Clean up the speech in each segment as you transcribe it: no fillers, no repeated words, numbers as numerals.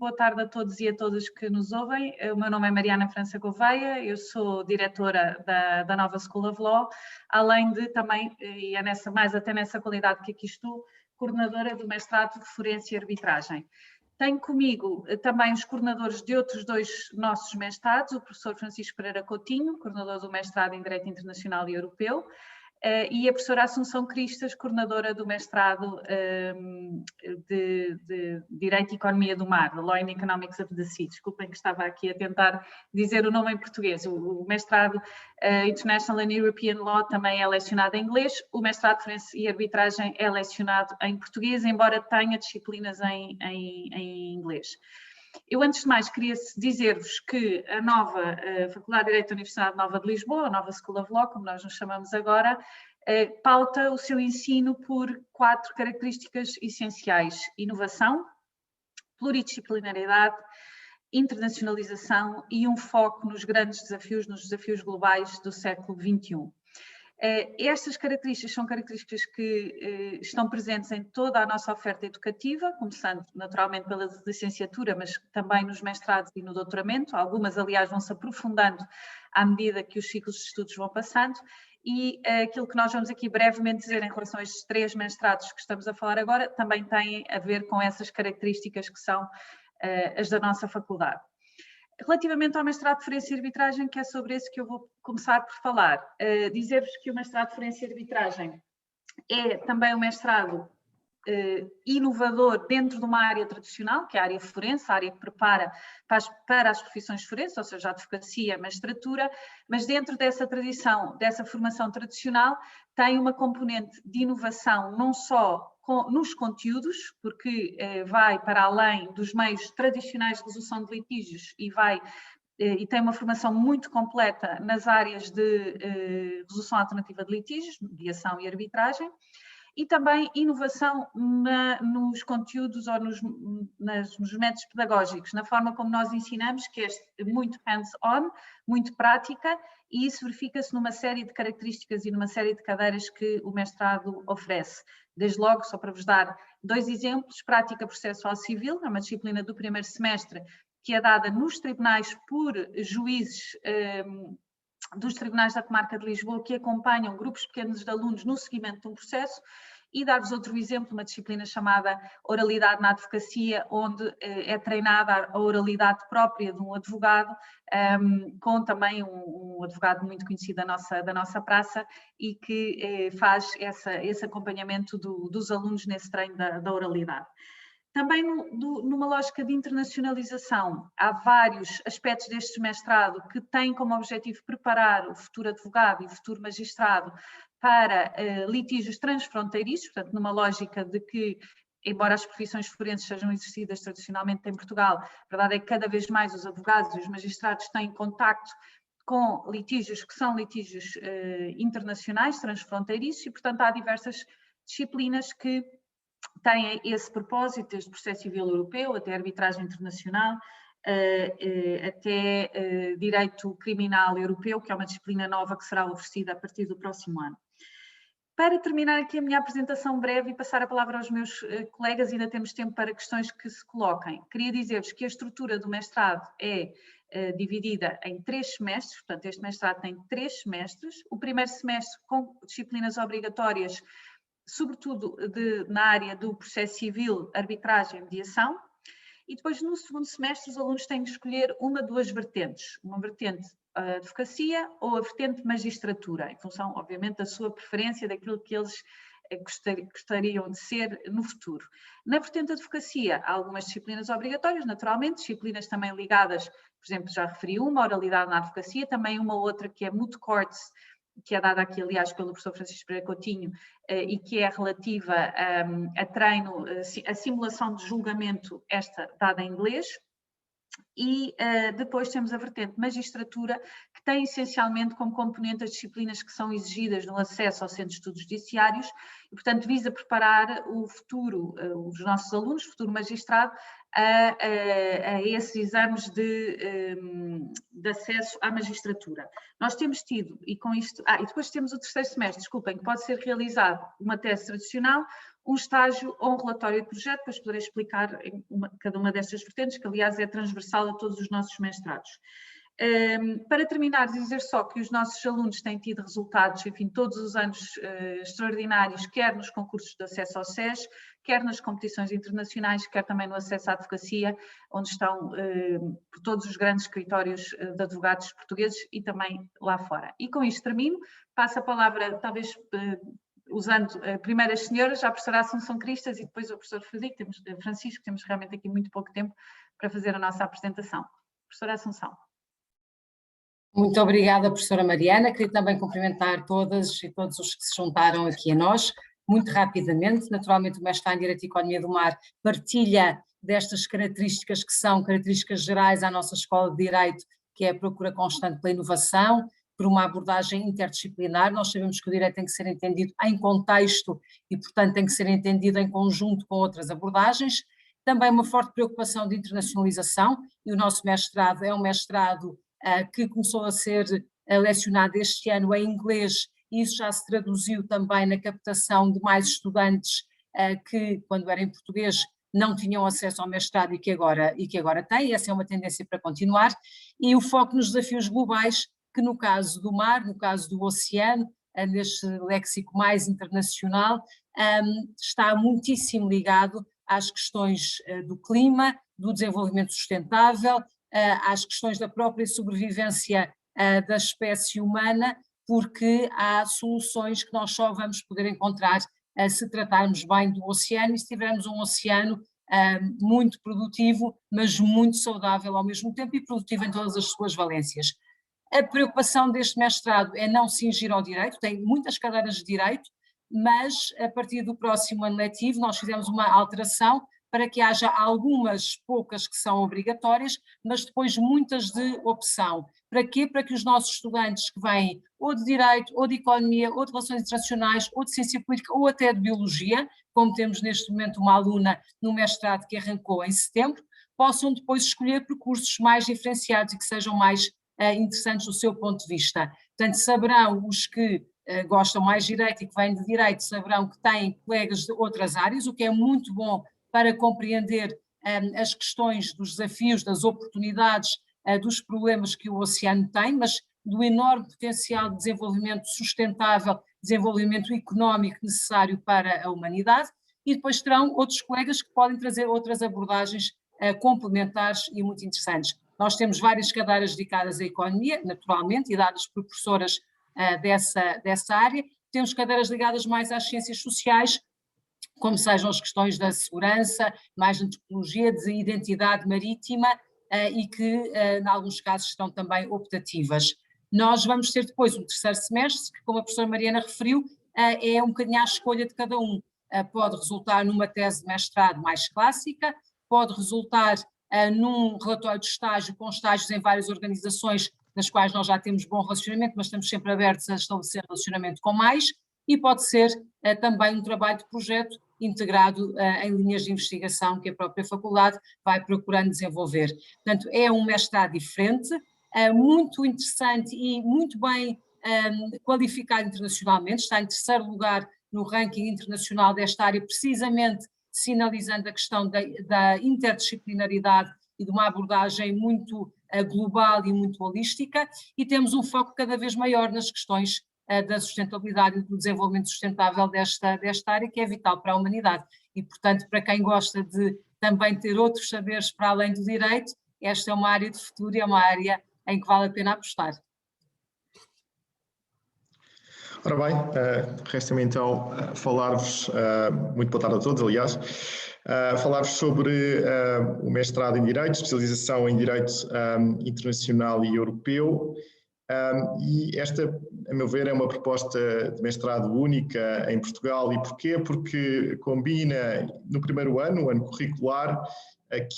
boa tarde a todos e a todas que nos ouvem. O meu nome é Mariana França Gouveia, eu sou diretora da Nova School of Law, além de também, e é mais até nessa qualidade que aqui estou, coordenadora do mestrado de Forense e Arbitragem. Tenho comigo também os coordenadores de outros dois nossos mestrados, o professor Francisco Pereira Coutinho, coordenador do mestrado em Direito Internacional e Europeu, e a professora Assunção Cristas, coordenadora do mestrado de Direito e Economia do Mar, Law and Economics of the Sea. Desculpem que estava aqui a tentar dizer o nome em português. O mestrado International and European Law também é lecionado em inglês, o mestrado de Forense e Arbitragem é lecionado em português, embora tenha disciplinas em inglês. Eu, antes de mais, queria dizer-vos que a nova Faculdade de Direito da Universidade Nova de Lisboa, a nova School of Law, como nós nos chamamos agora, pauta o seu ensino por 4 características essenciais: inovação, pluridisciplinaridade, internacionalização e um foco nos grandes desafios, nos desafios globais do século XXI. Estas características são características que estão presentes em toda a nossa oferta educativa, começando naturalmente pela licenciatura, mas também nos mestrados e no doutoramento. Algumas, aliás, vão-se aprofundando à medida que os ciclos de estudos vão passando. E aquilo que nós vamos aqui brevemente dizer em relação a estes 3 mestrados que estamos a falar agora, também tem a ver com essas características que são as da nossa faculdade. Relativamente ao mestrado de Forense e Arbitragem, que é sobre esse que eu vou começar por falar, dizer-vos que o mestrado de Forense e Arbitragem é também um mestrado inovador dentro de uma área tradicional, que é a área forense, a área que prepara para as profissões forenses, ou seja, a advocacia, a magistratura, mas dentro dessa tradição, dessa formação tradicional, tem uma componente de inovação não só nos conteúdos, porque vai para além dos meios tradicionais de resolução de litígios e tem uma formação muito completa nas áreas de resolução alternativa de litígios, mediação e arbitragem, e também inovação nos conteúdos ou nos métodos pedagógicos, na forma como nós ensinamos, que é muito hands-on, muito prática, e isso verifica-se numa série de características e numa série de cadeiras que o mestrado oferece. Desde logo, só para vos dar 2 exemplos, prática processual civil, é uma disciplina do primeiro semestre, que é dada nos tribunais por juízes dos tribunais da comarca de Lisboa que acompanham grupos pequenos de alunos no seguimento de um processo, e dar-vos outro exemplo, uma disciplina chamada Oralidade na Advocacia, onde é treinada a oralidade própria de um advogado, com também um advogado muito conhecido da nossa praça e que faz esse acompanhamento dos alunos nesse treino da oralidade. Também numa lógica de internacionalização, há vários aspectos deste mestrado que têm como objetivo preparar o futuro advogado e o futuro magistrado para litígios transfronteiriços, portanto, numa lógica de que, embora as profissões forenses sejam exercidas tradicionalmente em Portugal, a verdade é que cada vez mais os advogados e os magistrados têm contacto com litígios que são litígios internacionais, transfronteiriços, e, portanto, há diversas disciplinas que têm esse propósito, desde o processo civil europeu até a arbitragem internacional, até direito criminal europeu, que é uma disciplina nova que será oferecida a partir do próximo ano. Para terminar aqui a minha apresentação breve e passar a palavra aos meus colegas, ainda temos tempo para questões que se coloquem. Queria dizer-vos que a estrutura do mestrado é dividida em 3 semestres, portanto este mestrado tem 3 semestres. O primeiro semestre com disciplinas obrigatórias, sobretudo na área do processo civil, arbitragem e mediação, e depois no segundo semestre os alunos têm de escolher uma de 2 vertentes, uma vertente advocacia ou a vertente magistratura, em função, obviamente, da sua preferência, daquilo que eles gostariam de ser no futuro. Na vertente advocacia há algumas disciplinas obrigatórias, naturalmente, disciplinas também ligadas, por exemplo, já referi uma, oralidade na advocacia, também uma outra que é moot courts, que é dada aqui, aliás, pelo professor Francisco Pereira Coutinho, e que é relativa a treino, a simulação de julgamento, esta dada em inglês. E depois temos a vertente magistratura, que tem essencialmente como componente as disciplinas que são exigidas no acesso ao Centro de Estudos Judiciários e, portanto, visa preparar o futuro, os nossos alunos, futuro magistrado, a esses exames de acesso à magistratura. Nós temos tido, e com isto, e depois temos o terceiro semestre, desculpem, que pode ser realizado uma tese tradicional um estágio ou um relatório de projeto, depois poderei explicar cada uma destas vertentes, que aliás é transversal a todos os nossos mestrados. Para terminar, dizer só que os nossos alunos têm tido resultados, enfim, todos os anos extraordinários, quer nos concursos de acesso ao SES, quer nas competições internacionais, quer também no acesso à advocacia, onde estão por todos os grandes escritórios de advogados portugueses e também lá fora. E com isto termino, passo a palavra, talvez usando primeiro as senhoras, a professora Assunção Cristas e depois o professor Francisco, temos realmente aqui muito pouco tempo para fazer a nossa apresentação. Professora Assunção. Muito obrigada, professora Mariana. Queria também cumprimentar todas e todos os que se juntaram aqui a nós, muito rapidamente. Naturalmente, o mestrado em Direito e Economia do Mar partilha destas características que são características gerais à nossa Escola de Direito, que é a procura constante pela inovação, por uma abordagem interdisciplinar. Nós sabemos que o direito tem que ser entendido em contexto e, portanto, tem que ser entendido em conjunto com outras abordagens. Também uma forte preocupação de internacionalização, e o nosso mestrado é um mestrado que começou a ser lecionado este ano em inglês, e isso já se traduziu também na captação de mais estudantes que, quando eram em português, não tinham acesso ao mestrado e que agora têm. Essa é uma tendência para continuar. E o foco nos desafios globais, que no caso do mar, no caso do oceano, neste léxico mais internacional, está muitíssimo ligado às questões do clima, do desenvolvimento sustentável, às questões da própria sobrevivência da espécie humana, porque há soluções que nós só vamos poder encontrar se tratarmos bem do oceano e se tivermos um oceano muito produtivo, mas muito saudável ao mesmo tempo e produtivo em todas as suas valências. A preocupação deste mestrado é não cingir ao direito, tem muitas cadeiras de direito, mas a partir do próximo ano letivo nós fizemos uma alteração para que haja algumas poucas que são obrigatórias, mas depois muitas de opção. Para quê? Para que os nossos estudantes que vêm ou de Direito, ou de Economia, ou de Relações Internacionais, ou de Ciência Política, ou até de Biologia, como temos neste momento uma aluna no mestrado que arrancou em setembro, possam depois escolher percursos mais diferenciados e que sejam mais interessantes do seu ponto de vista. Portanto, saberão os que gostam mais de Direito e que vêm de Direito, saberão que têm colegas de outras áreas, o que é muito bom para compreender as questões dos desafios, das oportunidades, dos problemas que o oceano tem, mas do enorme potencial de desenvolvimento sustentável, desenvolvimento económico necessário para a humanidade, e depois terão outros colegas que podem trazer outras abordagens complementares e muito interessantes. Nós temos várias cadeiras dedicadas à economia, naturalmente, e dadas por professoras dessa área. Temos cadeiras ligadas mais às ciências sociais, como sejam as questões da segurança, mais na antropologia, de identidade marítima e que, em alguns casos, estão também optativas. Nós vamos ter depois um terceiro semestre, que, como a professora Mariana referiu, é um bocadinho à escolha de cada um. Pode resultar numa tese de mestrado mais clássica, pode resultar num relatório de estágio, com estágios em várias organizações nas quais nós já temos bom relacionamento, mas estamos sempre abertos a estabelecer relacionamento com mais, e pode ser também um trabalho de projeto integrado em linhas de investigação que a própria faculdade vai procurando desenvolver. Portanto, é um mestrado diferente, muito interessante e muito bem qualificado internacionalmente, está em terceiro lugar no ranking internacional desta área, precisamente sinalizando a questão da interdisciplinaridade e de uma abordagem muito global e muito holística, e temos um foco cada vez maior nas questões da sustentabilidade e do desenvolvimento sustentável desta área, que é vital para a humanidade. E, portanto, para quem gosta de também ter outros saberes para além do direito, esta é uma área de futuro e é uma área em que vale a pena apostar. Ora bem, resta-me então falar-vos, muito boa tarde a todos, aliás, falar-vos sobre o mestrado em Direito, especialização em Direito Internacional e Europeu, e esta, a meu ver, é uma proposta de mestrado única em Portugal. E porquê? Porque combina no primeiro ano, o ano curricular,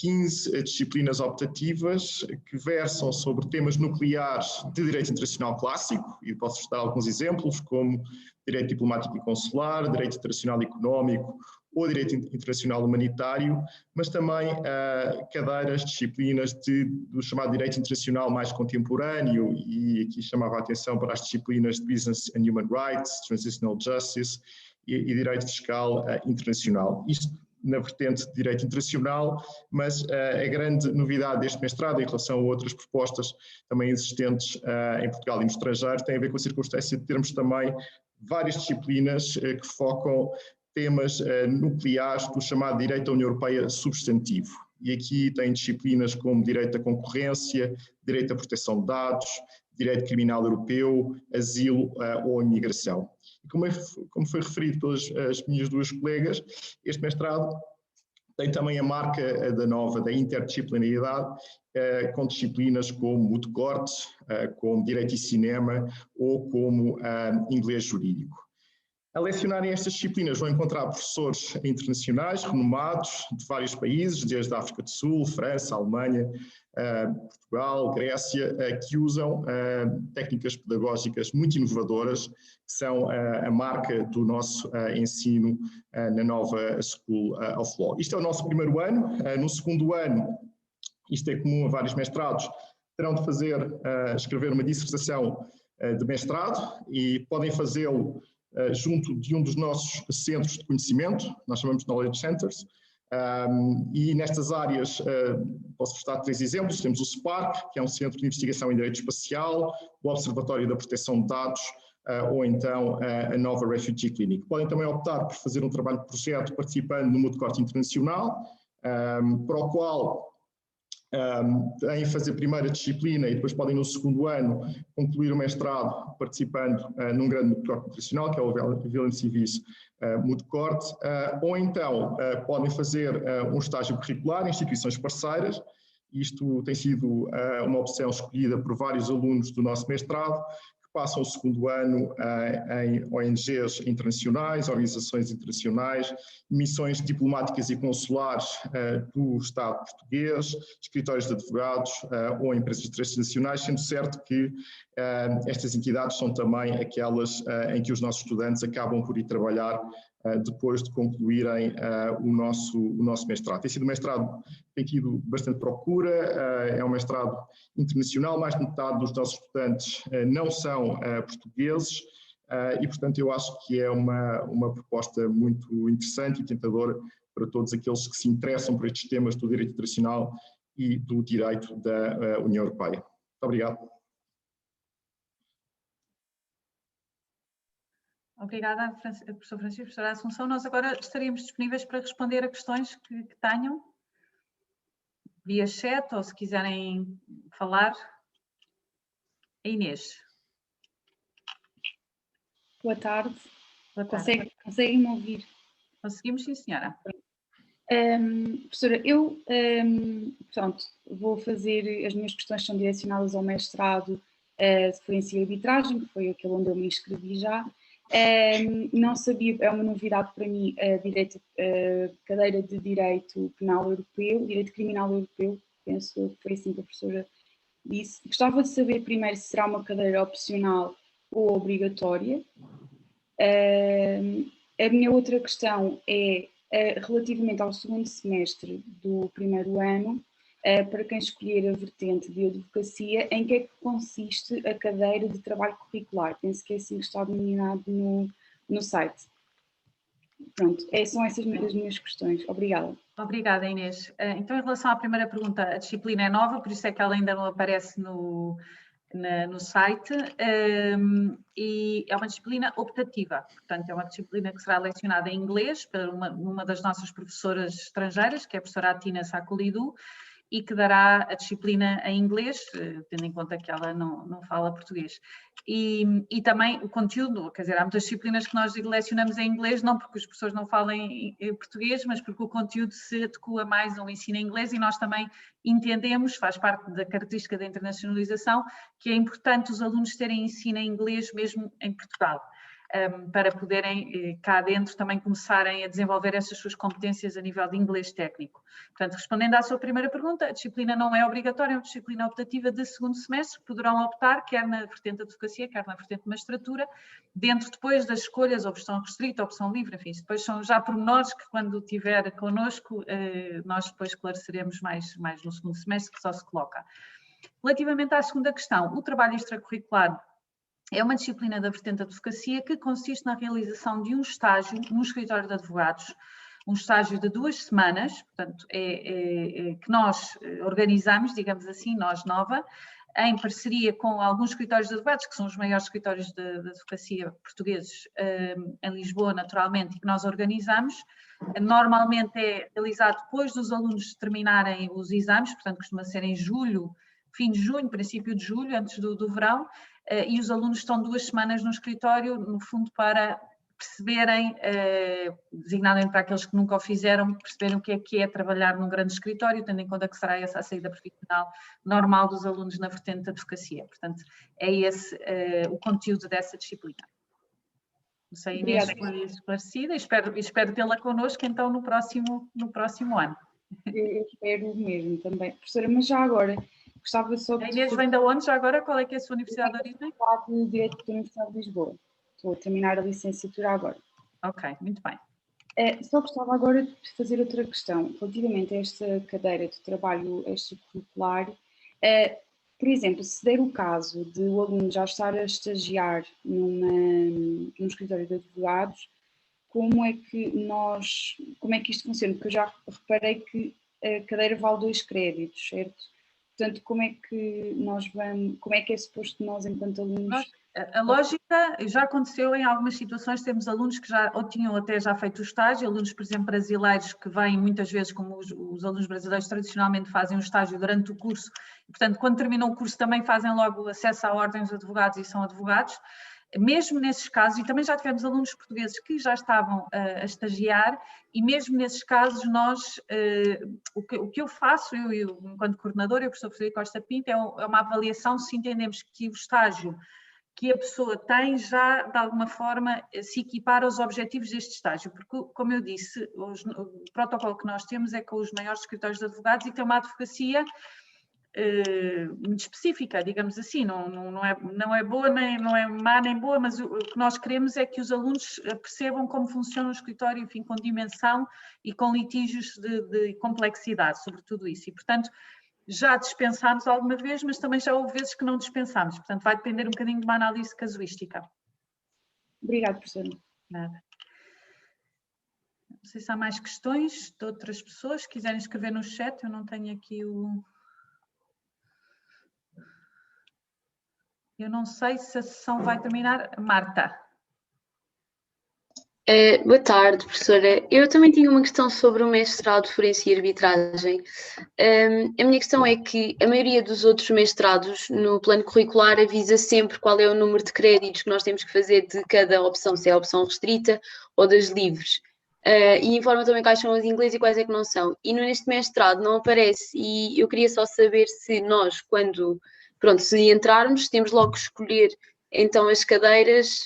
15 disciplinas optativas que versam sobre temas nucleares de direito internacional clássico, e posso dar alguns exemplos, como direito diplomático e consular, direito internacional e económico ou direito internacional humanitário, mas também cadeiras, disciplinas do chamado direito internacional mais contemporâneo, e aqui chamava a atenção para as disciplinas de Business and Human Rights, Transitional Justice e Direito Fiscal Internacional. Isto na vertente de Direito Internacional, mas a grande novidade deste mestrado em relação a outras propostas também existentes em Portugal e no estrangeiro tem a ver com a circunstância de termos também várias disciplinas que focam temas nucleares do chamado Direito da União Europeia substantivo. E aqui tem disciplinas como Direito da Concorrência, Direito à Proteção de Dados, Direito Criminal Europeu, Asilo ou Imigração. E como foi referido pelas minhas duas colegas, este mestrado tem também a marca da interdisciplinaridade, com disciplinas como Mútuo Corte, como Direito e Cinema ou como Inglês Jurídico. A lecionarem estas disciplinas vão encontrar professores internacionais renomados de vários países, desde a África do Sul, França, Alemanha, Portugal, Grécia, que usam técnicas pedagógicas muito inovadoras, que são a marca do nosso ensino na nova School of Law. Isto é o nosso primeiro ano. No segundo ano, isto é comum a vários mestrados, terão de escrever uma dissertação de mestrado e podem fazê-lo junto de um dos nossos centros de conhecimento, nós chamamos de Knowledge Centers, e nestas áreas posso dar 3 exemplos. Temos o SPARC, que é um centro de investigação em direito espacial, o Observatório da Proteção de Dados, ou então a nova Refugee Clinic. Podem também optar por fazer um trabalho de projeto participando no Mútuo Corte Internacional, para o qual em fazer primeira disciplina e depois podem no segundo ano concluir o mestrado participando num grande Mútuo Corte internacional, que é o Villain Civis Mútuo Corte, ou então podem fazer um estágio curricular em instituições parceiras. Isto tem sido uma opção escolhida por vários alunos do nosso mestrado, passam o segundo ano em ONGs internacionais, organizações internacionais, missões diplomáticas e consulares do Estado português, escritórios de advogados ou empresas transnacionais, sendo certo que estas entidades são também aquelas em que os nossos estudantes acabam por ir trabalhar depois de concluírem o nosso mestrado. Tem sido um mestrado que tem tido bastante procura, é um mestrado internacional, mais de metade dos nossos estudantes não são portugueses e, portanto, eu acho que é uma proposta muito interessante e tentadora para todos aqueles que se interessam por estes temas do direito internacional e do direito da União Europeia. Muito obrigado. Obrigada, professor Francisco, professora Assunção. Nós agora estaríamos disponíveis para responder a questões que tenham, via chat, ou se quiserem falar. A Inês. Boa tarde. Boa tarde. Conseguem-me ouvir? Conseguimos, sim, senhora. Professora, eu portanto, vou fazer, as minhas questões são direcionadas ao mestrado de Forense e Arbitragem, que foi aquele onde eu me inscrevi já. Não sabia, é uma novidade para mim, a cadeira de Direito Penal Europeu, Direito Criminal Europeu, penso que foi assim que a professora disse. Gostava de saber primeiro se será uma cadeira opcional ou obrigatória. A minha outra questão é relativamente ao segundo semestre do primeiro ano, para quem escolher a vertente de advocacia, em que é que consiste a cadeira de trabalho curricular? Penso que é assim que está denominado no site. Pronto, são essas as minhas questões. Obrigada. Obrigada, Inês. Então, em relação à primeira pergunta, a disciplina é nova, por isso é que ela ainda não aparece no site, e é uma disciplina optativa, portanto é uma disciplina que será lecionada em inglês por uma das nossas professoras estrangeiras, que é a professora Atina Sakolidou, e que dará a disciplina em inglês, tendo em conta que ela não fala português. E também o conteúdo, quer dizer, há muitas disciplinas que nós lecionamos em inglês, não porque os professores não falem português, mas porque o conteúdo se adequa mais ao ensino em inglês, e nós também entendemos, faz parte da característica da internacionalização, que é importante os alunos terem ensino em inglês mesmo em Portugal, para poderem cá dentro também começarem a desenvolver essas suas competências a nível de inglês técnico. Portanto, respondendo à sua primeira pergunta, a disciplina não é obrigatória, é uma disciplina optativa de segundo semestre, que poderão optar quer na vertente de advocacia, quer na vertente de magistratura, dentro depois das escolhas, opção restrita, opção livre, enfim, depois são já pormenores que quando estiver connosco, nós depois esclareceremos mais no segundo semestre, que só se coloca. Relativamente à segunda questão, o trabalho extracurricular é uma disciplina da vertente da advocacia que consiste na realização de um estágio no escritório de advogados, um estágio de 2 semanas, portanto, que nós organizamos, digamos assim, nós Nova, em parceria com alguns escritórios de advogados, que são os maiores escritórios de advocacia portugueses em Lisboa, naturalmente, e que nós organizamos. Normalmente é realizado depois dos alunos terminarem os exames, portanto, costuma ser em julho, fim de junho, princípio de julho, antes do verão, e os alunos estão 2 semanas no escritório, no fundo, para perceberem, designadamente para aqueles que nunca o fizeram, perceberem o que é trabalhar num grande escritório, tendo em conta que será essa a saída profissional normal dos alunos na vertente da advocacia. Portanto, é esse o conteúdo dessa disciplina. Não sei, Inês, foi esclarecida, espero tê-la connosco então no próximo ano. Eu espero mesmo também. Professora, mas já agora, gostava só de... A Inês vem de onde já agora? Qual é que é a sua universidade de origem? De Direito da Universidade de Lisboa. Estou a terminar a licenciatura agora. Ok, muito bem. Só gostava agora de fazer outra questão, relativamente a esta cadeira de trabalho extracurricular. Por exemplo, se der o caso de o aluno já estar a estagiar num escritório de advogados, como é que isto funciona? Porque eu já reparei que a cadeira vale 2 créditos, certo? Portanto, como é que é suposto nós, enquanto alunos... A lógica já aconteceu em algumas situações, temos alunos que já ou tinham até já feito o estágio, alunos, por exemplo, brasileiros que vêm muitas vezes, como os alunos brasileiros tradicionalmente fazem um estágio durante o curso, e, portanto, quando terminam o curso também fazem logo acesso à ordem dos advogados e são advogados. Mesmo nesses casos, e também já tivemos alunos portugueses que já estavam a estagiar, e mesmo nesses casos nós, o que eu faço, eu enquanto coordenadora, eu, professor Frederico Costa Pinto, é uma avaliação se entendemos que o estágio que a pessoa tem já, de alguma forma, se equipar aos objetivos deste estágio, porque, como eu disse, o protocolo que nós temos é com os maiores escritórios de advogados e tem uma advocacia muito específica, digamos assim, não é boa, não é má nem boa, mas o que nós queremos é que os alunos percebam como funciona o escritório, enfim, com dimensão e com litígios de complexidade sobre tudo isso, e, portanto, já dispensámos alguma vez, mas também já houve vezes que não dispensámos. Portanto, vai depender um bocadinho de uma análise casuística. Obrigada, professora. Nada. Não sei se há mais questões de outras pessoas que quiserem escrever no chat. Eu não tenho aqui o... Eu não sei se a sessão vai terminar. Marta. Boa tarde, professora. Eu também tinha uma questão sobre o mestrado de Forense e Arbitragem. A minha questão é que a maioria dos outros mestrados no plano curricular avisa sempre qual é o número de créditos que nós temos que fazer de cada opção, se é a opção restrita ou das livres. E informa também quais são as em inglês e quais é que não são. E neste mestrado não aparece, e eu queria só saber se nós, se entrarmos, temos logo que escolher então as cadeiras,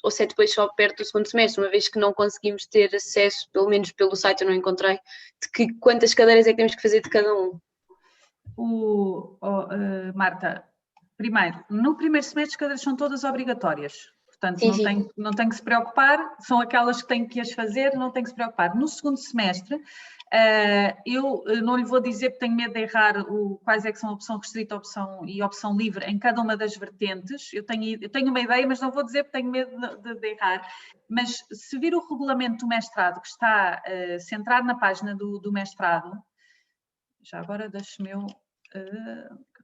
ou se é depois só perto do segundo semestre, uma vez que não conseguimos ter acesso, pelo menos pelo site eu não encontrei, de quantas cadeiras é que temos que fazer de cada um. Marta, primeiro, no primeiro semestre as cadeiras são todas obrigatórias, portanto não tem que se preocupar, são aquelas que têm que as fazer, não tem que se preocupar. No segundo semestre, eu não lhe vou dizer porque tenho medo de errar quais é que são a opção restrita e opção livre em cada uma das vertentes. Eu tenho uma ideia, mas não vou dizer porque tenho medo de errar. Mas se vir o regulamento do mestrado, que está centrado na página do mestrado, já agora deixe-me eu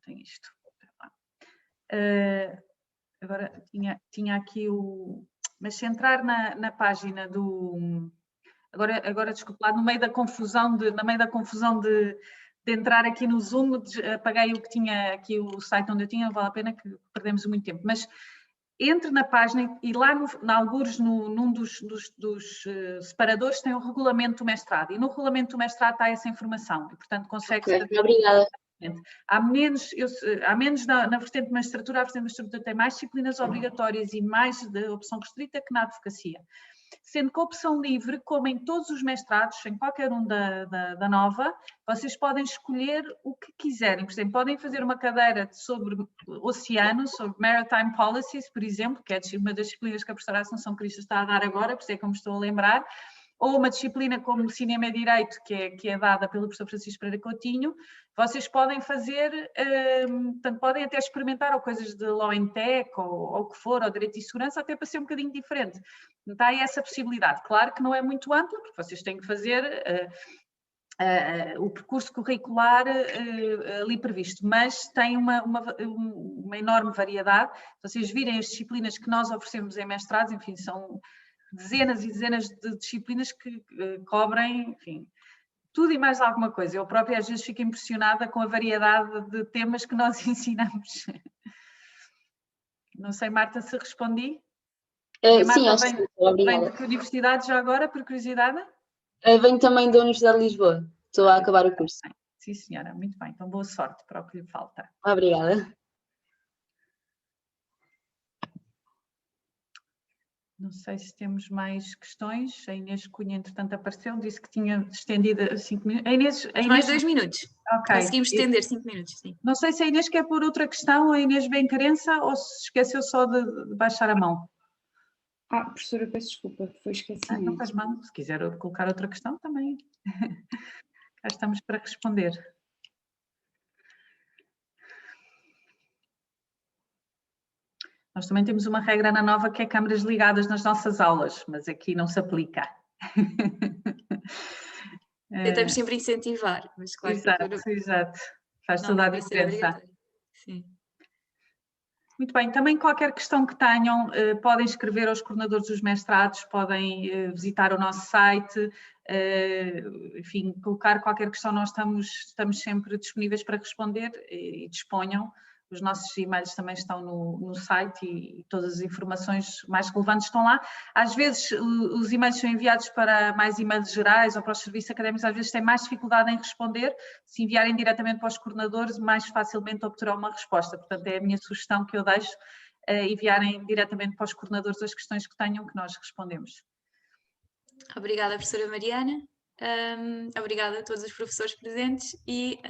tenho isto. Agora tinha aqui mas se entrar na página do... Agora desculpe lá, no meio da confusão de entrar aqui no Zoom, apaguei o que tinha aqui, o site onde eu tinha, não vale a pena que perdemos muito tempo, mas entre na página e lá algures num dos separadores tem o regulamento do mestrado, e no regulamento do mestrado está essa informação, e portanto consegue-se... Okay, obrigada. Há menos na vertente de magistratura, a vertente de magistratura tem mais disciplinas obrigatórias e mais de opção restrita que na advocacia. Sendo que a opção livre, como em todos os mestrados, em qualquer um da Nova, vocês podem escolher o que quiserem. Por exemplo, podem fazer uma cadeira sobre oceanos, sobre Maritime Policies, por exemplo, que é uma das disciplinas que a professora Assunção Cristo está a dar agora, por isso é que eu me estou a lembrar, ou uma disciplina como Cinema e Direito, que é dada pelo professor Francisco Pereira Coutinho, vocês podem fazer, portanto, podem até experimentar ou coisas de Law and Tech, ou o que for, ou Direito e Segurança, até para ser um bocadinho diferente. Então, há essa possibilidade. Claro que não é muito ampla, porque vocês têm que fazer o percurso curricular ali previsto, mas tem uma enorme variedade. Se vocês virem as disciplinas que nós oferecemos em mestrados, enfim, são dezenas e dezenas de disciplinas que cobrem, enfim, tudo e mais alguma coisa. Eu própria às vezes fico impressionada com a variedade de temas que nós ensinamos. Não sei, Marta, se respondi? Sim, acho que sim, obrigada. Vem de que universidade já agora, por curiosidade? Venho também da Universidade de Lisboa, estou a acabar o curso. Sim, senhora, muito bem. Então, boa sorte para o que lhe falta. Obrigada. Não sei se temos mais questões. A Inês Cunha, entretanto, apareceu, disse que tinha estendido 5 minutos. A Inês... Mais 2 minutos. Okay. Conseguimos estender 5 minutos, sim. Não sei se a Inês quer pôr outra questão, a Inês Bencarença, ou se esqueceu só de baixar a mão. Professora, peço desculpa, foi esquecimento. Não faz mal, se quiser colocar outra questão também. Cá estamos para responder. Nós também temos uma regra na nova que é câmaras ligadas nas nossas aulas, mas aqui não se aplica. Tentamos sempre incentivar, mas claro. Exato. Faz toda a diferença. Sim. Muito bem, também qualquer questão que tenham, podem escrever aos coordenadores dos mestrados, podem visitar o nosso site, enfim, colocar qualquer questão, nós estamos sempre disponíveis para responder e disponham. Os nossos e-mails também estão no site e todas as informações mais relevantes estão lá. Às vezes os e-mails são enviados para mais e-mails gerais ou para os serviços académicos, às vezes têm mais dificuldade em responder. Se enviarem diretamente para os coordenadores, mais facilmente obterão uma resposta. Portanto, é a minha sugestão que eu deixo, enviarem diretamente para os coordenadores as questões que tenham, que nós respondemos. Obrigada, professora Mariana. Obrigada a todos os professores presentes e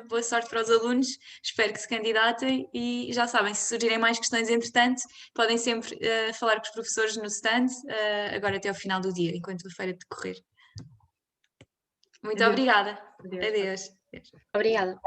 boa sorte para os alunos, espero que se candidatem e já sabem, se surgirem mais questões entretanto, podem sempre falar com os professores no stand, agora até ao final do dia, enquanto a feira decorrer. Muito obrigada. Adeus. Obrigada.